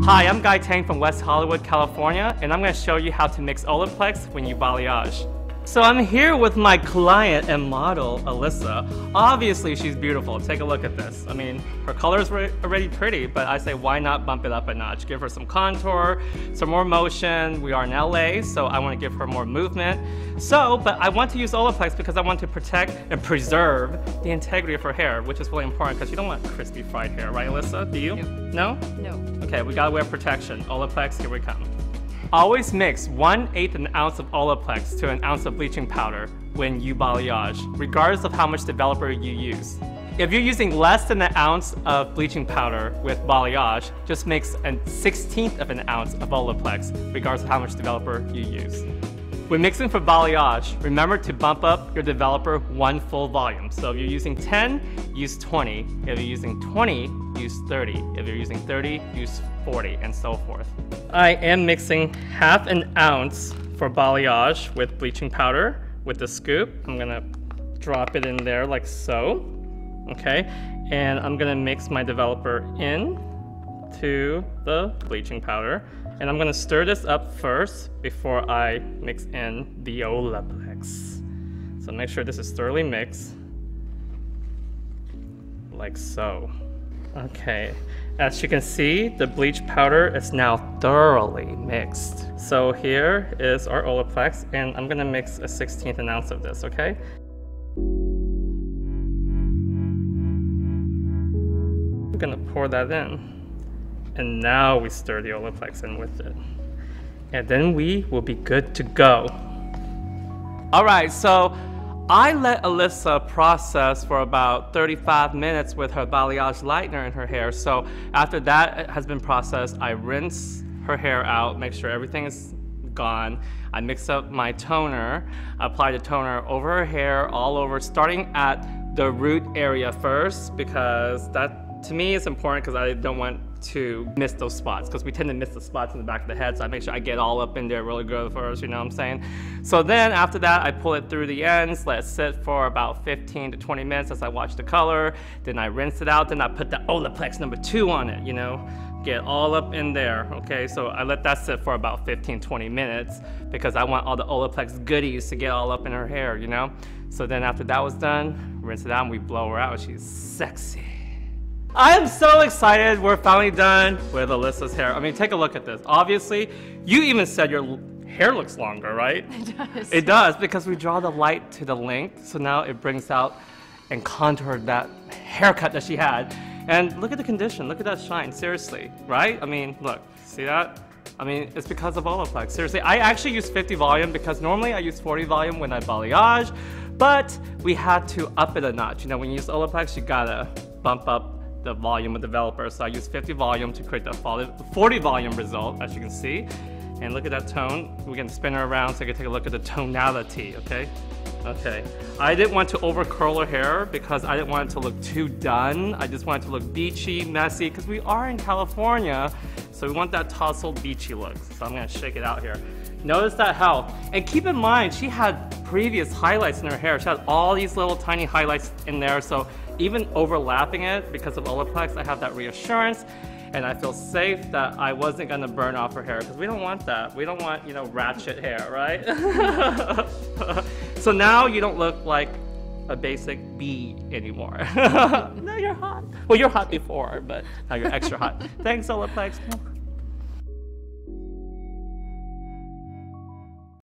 Hi, I'm Tang from West Hollywood, California, and I'm going to show you how to mix Olaplex when you balayage. So I'm here with my client and model, Alyssa. Obviously, she's beautiful. Take a look at this. I mean, her color is already pretty, but I say why not bump it up a notch? Give her some contour, some more motion. We are in LA, so I want to give her more movement. But I want to use Olaplex because I want to protect and preserve the integrity of her hair, which is really important because you don't want crispy fried hair, right, Alyssa? Do you? No? No. Okay, we gotta wear protection. Olaplex, here we come. Always mix 1/8 an ounce of Olaplex to an ounce of bleaching powder when you balayage, regardless of how much developer you use. If you're using less than an ounce of bleaching powder with balayage, just mix a 1/16 of an ounce of Olaplex, regardless of how much developer you use. When mixing for balayage, remember to bump up your developer one full volume. So if you're using 10, use 20. If you're using 20, use 30. If you're using 30, use 40, and so forth. I am mixing 1/2 ounce for balayage with bleaching powder with the scoop. I'm gonna drop it in there like so, okay? And I'm gonna mix my developer in to the bleaching powder. And I'm gonna stir this up first before I mix in the Olaplex. So make sure this is thoroughly mixed, like so. Okay, as you can see, the bleach powder is now thoroughly mixed. So here is our Olaplex, and I'm gonna mix a 1/16 an ounce of this, okay? I'm gonna pour that in. And now we stir the Olaplex in with it. And then we will be good to go. All right, so I let Alyssa process for about 35 minutes with her balayage lightener in her hair. So after that has been processed, I rinse her hair out, make sure everything is gone. I mix up my toner, apply the toner over her hair, all over, starting at the root area first, because that to me is important because I don't want to miss those spots, because we tend to miss the spots in the back of the head, so I make sure I get all up in there really good first, you know what I'm saying? So then after that, I pull it through the ends, let it sit for about 15 to 20 minutes as I watch the color, then I rinse it out, then I put the Olaplex #2 on it, you know? Get all up in there, okay? So I let that sit for about 15-20 minutes because I want all the Olaplex goodies to get all up in her hair, you know? So then after that was done, rinse it out and we blow her out and she's sexy. I am so excited we're finally done with Alyssa's hair. I mean, take a look at this. Obviously, you even said your hair looks longer, right? It does. It does, because we draw the light to the length, so now it brings out and contoured that haircut that she had. And look at the condition, look at that shine, seriously, right? I mean, look, see that? I mean, it's because of Olaplex, seriously. I actually use 50 volume because normally I use 40 volume when I balayage, but we had to up it a notch. You know, when you use Olaplex, you gotta bump up the volume of developer. So I use 50 volume to create the 40 volume result, as you can see. And look at that tone. We can spin her around so you can take a look at the tonality, okay? Okay. I didn't want to over curl her hair because I didn't want it to look too done. I just wanted it to look beachy, messy, because we are in California, so we want that tousled beachy look. So I'm gonna shake it out here. Notice that how, and keep in mind, she had previous highlights in her hair. She had all these little tiny highlights in there, so even overlapping it because of Olaplex, I have that reassurance, and I feel safe that I wasn't gonna burn off her hair, because we don't want that. We don't want, you know, ratchet hair, right? So now you don't look like a basic bee anymore. Now you're hot. Well, you're hot before, but now you're extra hot. Thanks, Olaplex.